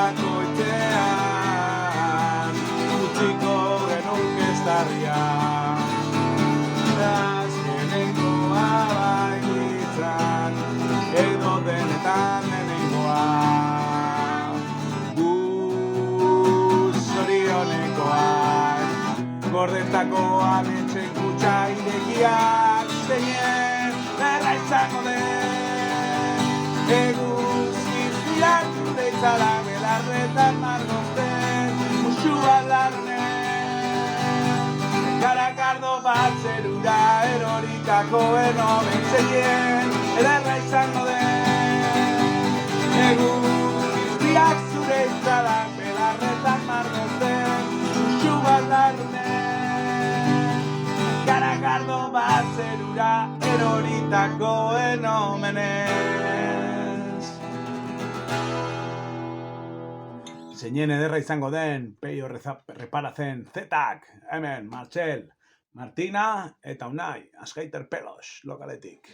bakoitzean utziko genuke estarria. Azkenengoa bailitzan, edo denetan lehenengoa. Gu zorionekoak, gordetako ametxen kutsa irekiak, zeinen erra izango den. Eguzki ziratu deitzala belarretan margozten, musu alarnen. Garakardo bat zerura eroritakoen omen zeinen, ederra izango den. Eguzkiak zure itzalak belarretan margozten, musu alarnen. Garakardo bat zerura eroritakoen omenez. Zeinen ederra izango den, peio reparatzen zetak, hemen, Martxel, Martina eta Unai, Azkaiter Pelos, lokaletik.